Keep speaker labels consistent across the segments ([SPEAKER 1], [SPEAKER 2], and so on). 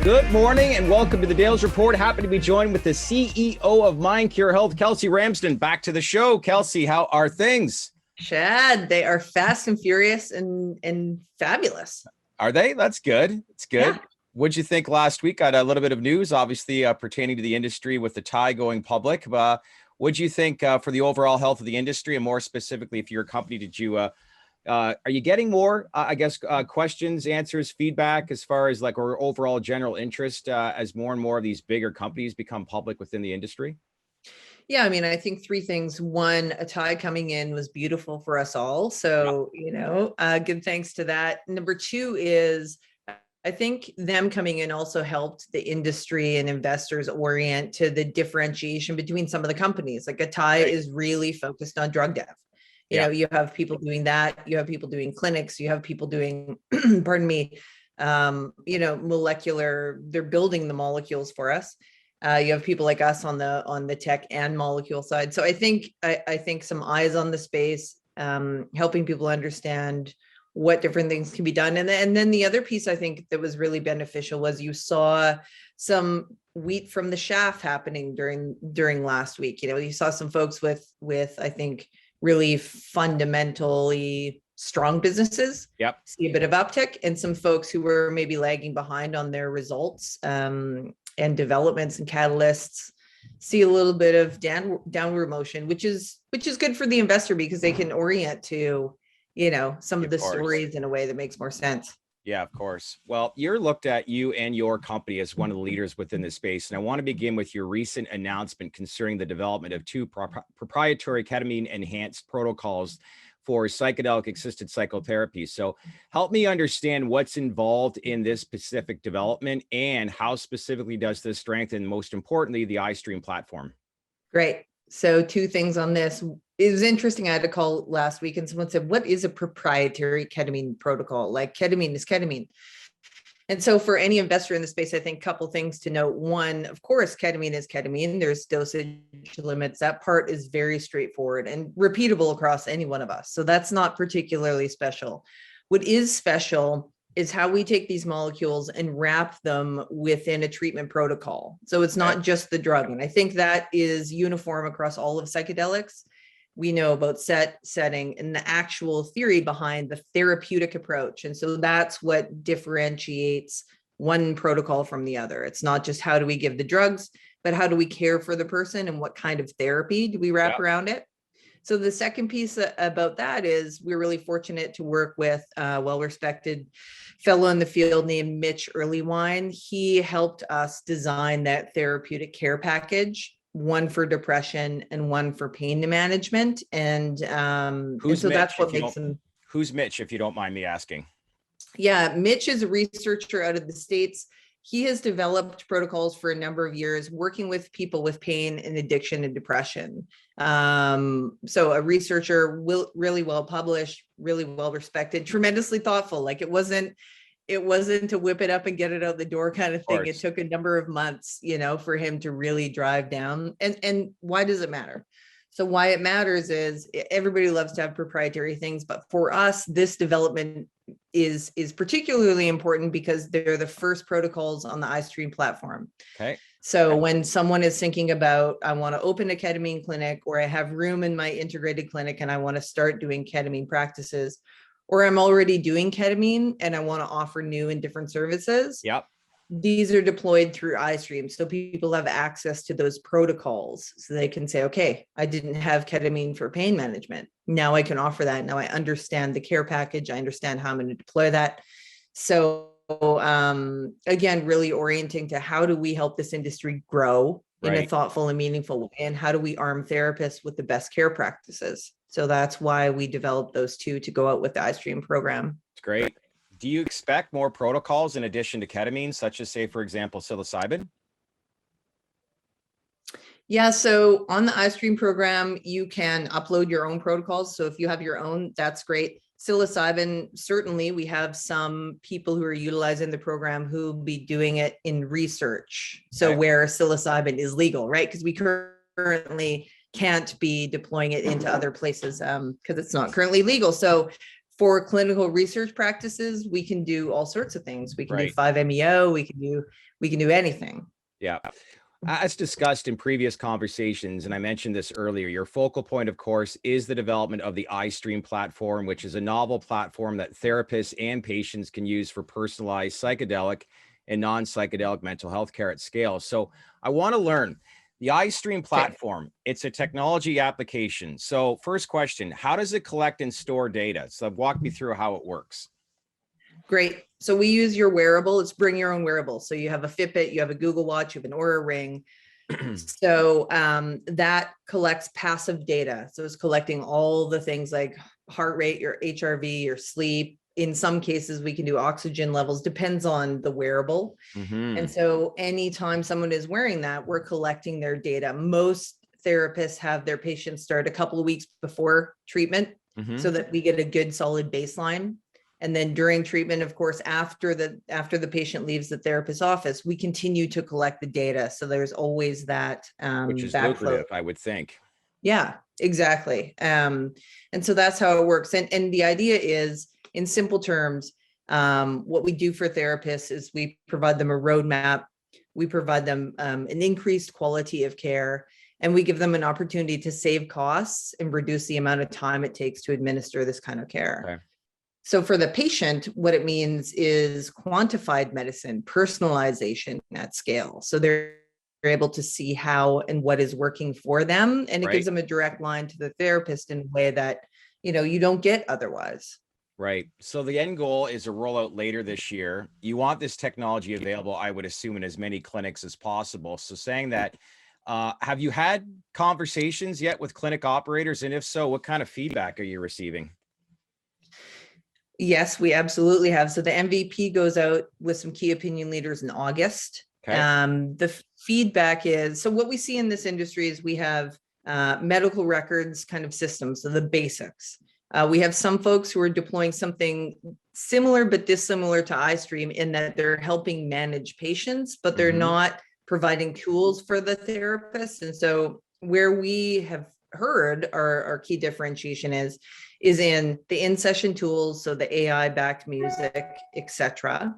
[SPEAKER 1] Good morning and welcome to the Dales Report. Happy to be joined with the CEO of Mindcure Health, Kelsey Ramsden. Back to the show. Kelsey, how are things?
[SPEAKER 2] Chad, they are fast and furious and fabulous.
[SPEAKER 1] Are they? That's good. It's good.
[SPEAKER 2] Yeah.
[SPEAKER 1] What'd you think last week? Got a little bit of news, obviously, pertaining to the industry with the tie going public. What'd you think for the overall health of the industry, and more specifically, if you're a company, did you are you getting more, questions, answers, feedback as far as or overall general interest as more and more of these bigger companies become public within the industry?
[SPEAKER 2] Yeah, I mean, I think three things. One, a tie coming in was beautiful for us all. So, give thanks to that. Number two is, I think them coming in also helped the industry and investors orient to the differentiation between some of the companies. Like a tie is really focused on drug dev. You know, you have people doing that. You have people doing clinics. You have people doing, pardon me, molecular. They're building the molecules for us. You have people like us on the tech and molecule side. So I think some eyes on the space, helping people understand what different things can be done. And then the other piece I think that was really beneficial was you saw some wheat from the shaft happening during last week. You know, you saw some folks with I think really fundamentally strong businesses see a bit of uptick, and some folks who were maybe lagging behind on their results and developments and catalysts see a little bit of downward motion, which is good for the investor because they can orient to, some of the stories in a way that makes more sense.
[SPEAKER 1] Yeah, of course. Well, you're looked at, you and your company, as one of the leaders within this space. And I want to begin with your recent announcement concerning the development of two proprietary ketamine enhanced protocols for psychedelic-assisted psychotherapy. So help me understand what's involved in this specific development and how specifically does this strengthen, most importantly, the iSTRYM platform? Great.
[SPEAKER 2] So two things on this. It was interesting. I had a call last week and someone said, what is a proprietary ketamine protocol? Like ketamine is ketamine. And so for any investor in the space, I think a couple things to note. One, of course, ketamine is ketamine. There's dosage limits. That part is very straightforward and repeatable across any one of us. So that's not particularly special. What is special is how we take these molecules and wrap them within a treatment protocol. So it's not just the drug. And I think that is uniform across all of psychedelics. We know about setting, and the actual theory behind the therapeutic approach. And so that's what differentiates one protocol from the other. It's not just how do we give the drugs, but how do we care for the person and what kind of therapy do we wrap around it? So the second piece about that is we're really fortunate to work with a well-respected fellow in the field named Mitch Earlywine. He helped us design that therapeutic care package, one for depression and one for pain management. And
[SPEAKER 1] Who's
[SPEAKER 2] so
[SPEAKER 1] Mitch,
[SPEAKER 2] that's what makes them.
[SPEAKER 1] Who's Mitch, if you don't mind me asking?
[SPEAKER 2] Yeah, Mitch is a researcher out of the States. He has developed protocols for a number of years, working with people with pain and addiction and depression. So a researcher, really well published, really well respected, tremendously thoughtful. Like it wasn't to whip it up and get it out the door kind of thing. It took a number of months, for him to really drive down. And why does it matter? So why it matters is everybody loves to have proprietary things, but for us, this development is particularly important because they're the first protocols on the iSTRYM platform.
[SPEAKER 1] Okay.
[SPEAKER 2] So when someone is thinking about, I want to open a ketamine clinic, or I have room in my integrated clinic and I want to start doing ketamine practices, or I'm already doing ketamine and I want to offer new and different services. These are deployed through iSTRYM. So people have access to those protocols so they can say, okay, I didn't have ketamine for pain management. Now I can offer that. Now I understand the care package. I understand how I'm going to deploy that. So again, really orienting to how do we help this industry grow in a thoughtful and meaningful way? And how do we arm therapists with the best care practices? So that's why we developed those two to go out with the iSTRYM program.
[SPEAKER 1] It's great. Do you expect more protocols in addition to ketamine, such as, say, for example, psilocybin?
[SPEAKER 2] Yeah, so on the iSTRYM program, you can upload your own protocols. So if you have your own, that's great. Psilocybin, certainly we have some people who are utilizing the program who will be doing it in research. So where psilocybin is legal, right? Because we currently can't be deploying it into other places because it's not currently legal. So For clinical research practices, we can do all sorts of things. We can do
[SPEAKER 1] Right.
[SPEAKER 2] 5-MeO, we can do anything.
[SPEAKER 1] Yeah. As discussed in previous conversations, and I mentioned this earlier, your focal point, of course, is the development of the iSTRYM platform, which is a novel platform that therapists and patients can use for personalized psychedelic and non-psychedelic mental health care at scale. So I want to learn the iSTRYM platform. It's a technology application. So first question, how does it collect and store data? So walk me through how it works.
[SPEAKER 2] Great. So we use your wearable. It's bring your own wearable. So you have a Fitbit, you have a Google Watch, you have an Oura Ring. So that collects passive data. So it's collecting all the things like heart rate, your HRV, your sleep. In some cases, we can do oxygen levels, depends on the wearable. And so anytime someone is wearing that, we're collecting their data. Most therapists have their patients start a couple of weeks before treatment so that we get a good solid baseline. And then during treatment, of course, after the patient leaves the therapist's office, we continue to collect the data. So there's always that
[SPEAKER 1] which is
[SPEAKER 2] backflow.
[SPEAKER 1] lucrative, I would think.
[SPEAKER 2] Yeah, exactly. And so that's how it works. And the idea is, in simple terms, what we do for therapists is we provide them a roadmap, we provide them an increased quality of care, and we give them an opportunity to save costs and reduce the amount of time it takes to administer this kind of care.
[SPEAKER 1] Okay.
[SPEAKER 2] So for the patient, what it means is quantified medicine, personalization at scale. So they're able to see how and what is working for them. And it gives them a direct line to the therapist in a way that, you don't get otherwise.
[SPEAKER 1] Right. So the end goal is a rollout later this year. You want this technology available, I would assume, in as many clinics as possible. So saying that, have you had conversations yet with clinic operators? And if so, what kind of feedback are you receiving?
[SPEAKER 2] Yes, we absolutely have. So the MVP goes out with some key opinion leaders in August.
[SPEAKER 1] Okay.
[SPEAKER 2] The feedback is, so what we see in this industry is we have medical records kind of systems, so the basics. We have some folks who are deploying something similar but dissimilar to iSTRYM in that they're helping manage patients, but they're not providing tools for the therapist. And so where we have heard our key differentiation is in the in-session tools, so the AI-backed music, etc.,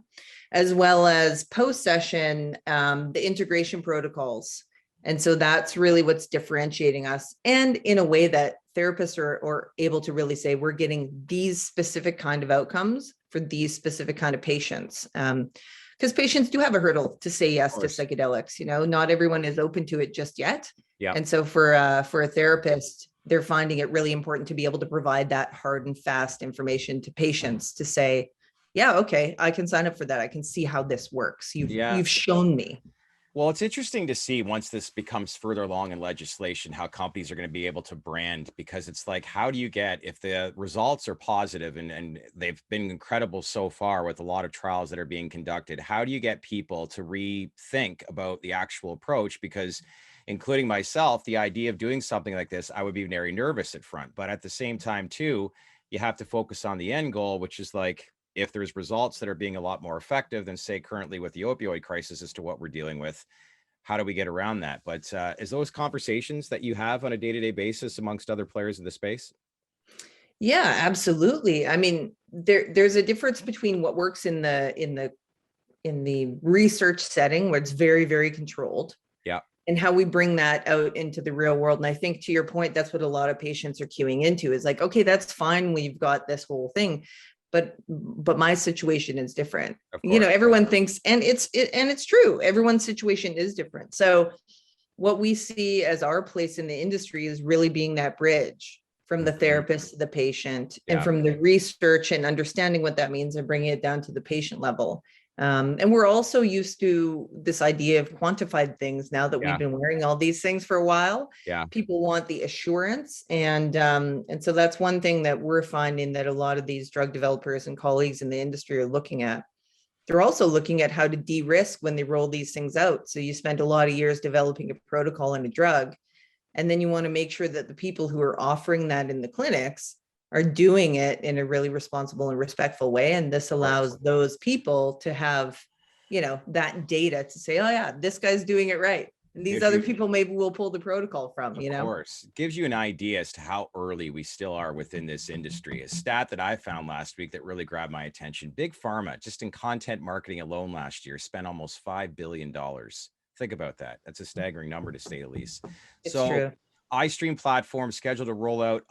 [SPEAKER 2] as well as post-session, the integration protocols. And so that's really what's differentiating us, and in a way that therapists are able to really say, we're getting these specific kind of outcomes for these specific kind of patients. Because patients do have a hurdle to say yes to psychedelics. Not everyone is open to it just yet.
[SPEAKER 1] Yeah.
[SPEAKER 2] And so for a therapist, they're finding it really important to be able to provide that hard and fast information to patients to say, yeah, okay, I can sign up for that. I can see how this works. You've shown me.
[SPEAKER 1] Well, it's interesting to see once this becomes further along in legislation, how companies are going to be able to brand, because it's like, how do you get, if the results are positive and they've been incredible so far with a lot of trials that are being conducted, how do you get people to rethink about the actual approach? Because including myself, the idea of doing something like this, I would be very nervous at front. But at the same time, too, you have to focus on the end goal, which is like, if there's results that are being a lot more effective than, say, currently with the opioid crisis as to what we're dealing with, how do we get around that? But is those conversations that you have on a day-to-day basis amongst other players in the space?
[SPEAKER 2] Yeah, absolutely. I mean, there's a difference between what works in the research setting where it's very, very controlled.
[SPEAKER 1] Yeah. And
[SPEAKER 2] how we bring that out into the real world. And I think, to your point, that's what a lot of patients are queuing into, is like, okay, that's fine, we've got this whole thing, but my situation is different. Everyone thinks, and it's true, everyone's situation is different. So what we see as our place in the industry is really being that bridge from the therapist to the patient, and from the research and understanding what that means and bringing it down to the patient level. And we're also used to this idea of quantified things now that we've been wearing all these things for a while. People want the assurance. And so that's one thing that we're finding that a lot of these drug developers and colleagues in the industry are looking at. They're also looking at how to de-risk when they roll these things out. So you spend a lot of years developing a protocol and a drug, and then you want to make sure that the people who are offering that in the clinics are doing it in a really responsible and respectful way. And this allows those people to have, that data to say, oh yeah, this guy's doing it right. And these other people maybe will pull the protocol from,
[SPEAKER 1] Of course, gives you an idea as to how early we still are within this industry. A stat that I found last week that really grabbed my attention: big pharma, just in content marketing alone last year, spent almost $5 billion. Think about that. That's a staggering number, to say the least.
[SPEAKER 2] It's true.
[SPEAKER 1] iSTRYM platform scheduled to roll out,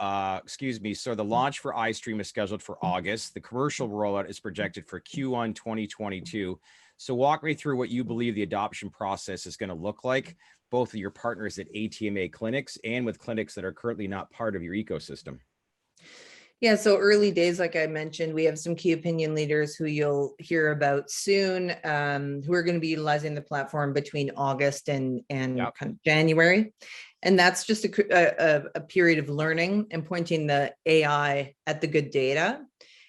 [SPEAKER 1] so the launch for iSTRYM is scheduled for August. The commercial rollout is projected for Q1 2022. So walk me through what you believe the adoption process is going to look like, both of your partners at ATMA clinics and with clinics that are currently not part of your ecosystem.
[SPEAKER 2] Yeah, so early days, like I mentioned, we have some key opinion leaders who you'll hear about soon, who are going to be utilizing the platform between August and kind of January. And that's just a period of learning and pointing the AI at the good data.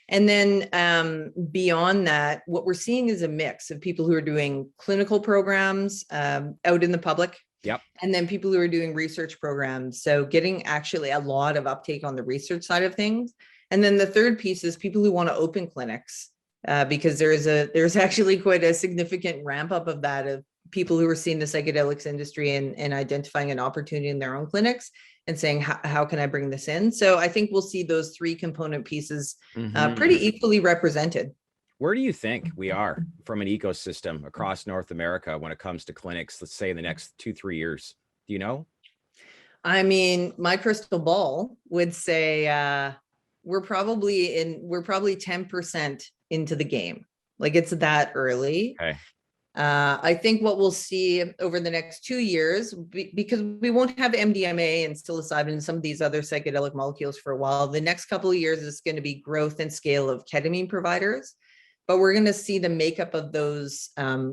[SPEAKER 2] And then beyond that, what we're seeing is a mix of people who are doing clinical programs out in the public.
[SPEAKER 1] Yep.
[SPEAKER 2] And then people who are doing research programs. So getting actually a lot of uptake on the research side of things. And then the third piece is people who want to open clinics, because there's actually quite a significant ramp up of that, of people who are seeing the psychedelics industry and identifying an opportunity in their own clinics and saying, how can I bring this in? So I think we'll see those three component pieces pretty equally represented.
[SPEAKER 1] Where do you think we are from an ecosystem across North America when it comes to clinics, let's say in the next 2-3 years? Do you know?
[SPEAKER 2] I mean, my crystal ball would say we're probably 10% into the game. Like, it's that early.
[SPEAKER 1] Okay.
[SPEAKER 2] I think what we'll see over the next 2 years, because we won't have MDMA and psilocybin and some of these other psychedelic molecules for a while, the next couple of years is going to be growth and scale of ketamine providers. But we're going to see the makeup of those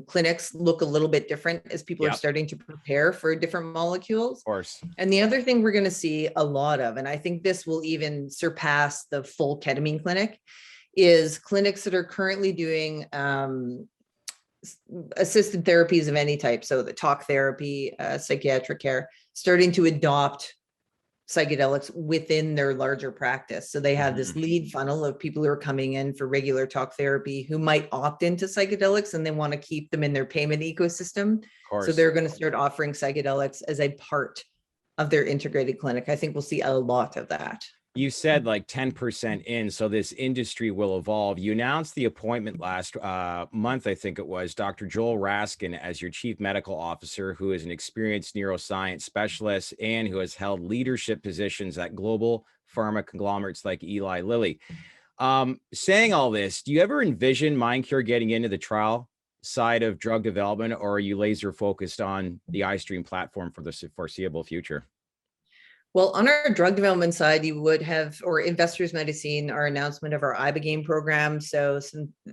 [SPEAKER 2] clinics look a little bit different as people are starting to prepare for different molecules.
[SPEAKER 1] Of course.
[SPEAKER 2] And the other thing we're going to see a lot of, and I think this will even surpass the full ketamine clinic, is clinics that are currently doing assisted therapies of any type. So the talk therapy, psychiatric care, starting to adopt psychedelics within their larger practice. So they have this lead funnel of people who are coming in for regular talk therapy who might opt into psychedelics and they want to keep them in their payment ecosystem. So they're going to start offering psychedelics as a part of their integrated clinic. I think we'll see a lot of that.
[SPEAKER 1] You said like 10% in, so this industry will evolve. You announced the appointment last month, I think it was, Dr. Joel Raskin as your chief medical officer, who is an experienced neuroscience specialist and who has held leadership positions at global pharma conglomerates like Eli Lilly. Saying all this, do you ever envision Mindcure getting into the trial side of drug development, or are you laser focused on the iSTRYM platform for the foreseeable future?
[SPEAKER 2] Well, on our drug development side, you would have, or investors might have seen our announcement of our Ibogaine program. So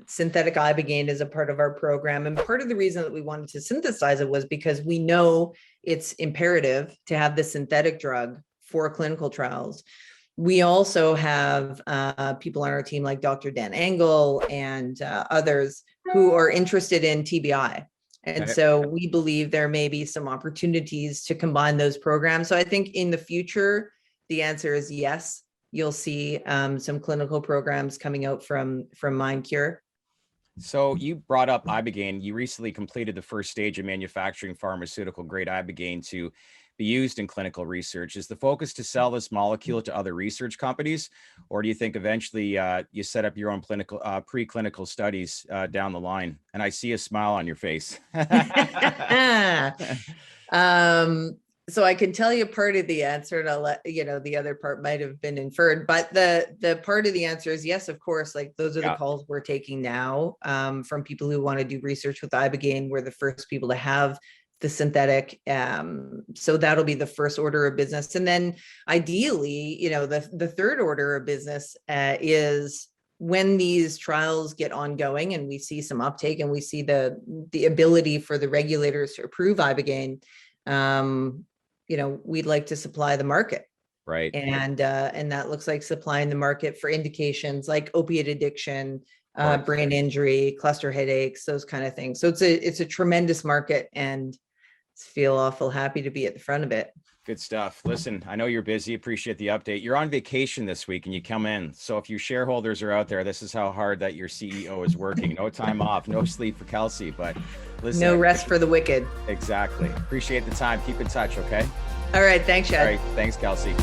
[SPEAKER 2] synthetic Ibogaine is a part of our program. And part of the reason that we wanted to synthesize it was because we know it's imperative to have the synthetic drug for clinical trials. We also have people on our team like Dr. Dan Engel and others who are interested in TBI. And so we believe there may be some opportunities to combine those programs. So I think in the future, the answer is yes. You'll see some clinical programs coming out from Mindcure.
[SPEAKER 1] So you brought up Ibogaine. You recently completed the first stage of manufacturing pharmaceutical grade Ibogaine to be used in clinical research. Is the focus to sell this molecule to other research companies, or do you think eventually you set up your own clinical preclinical studies down the line? And I see a smile on your face.
[SPEAKER 2] So I can tell you part of the answer, and I'll let you know the other part might have been inferred, but the part of the answer is yes, of course. Like, those are the calls we're taking now from people who want to do research with Ibogaine. We're the first people to have the synthetic. So that'll be the first order of business. And then ideally, you know, the third order of business is when these trials get ongoing and we see some uptake and we see the ability for the regulators to approve Ibogaine, you know, we'd like to supply the market.
[SPEAKER 1] Right.
[SPEAKER 2] And that looks like supplying the market for indications like opiate addiction, brain injury, cluster headaches, those kind of things. So it's a tremendous market, and feel awful happy to be at the front of it.
[SPEAKER 1] Good stuff. Listen, I know you're busy. Appreciate the update. You're on vacation this week and you come in. So if you shareholders are out there, this is how hard that your CEO is working. No time off, no sleep for Kelsey, but listen.
[SPEAKER 2] No rest for the wicked.
[SPEAKER 1] Exactly. Appreciate the time. Keep in touch. Okay.
[SPEAKER 2] All right. Thanks, Chad.
[SPEAKER 1] All right. Thanks, Kelsey.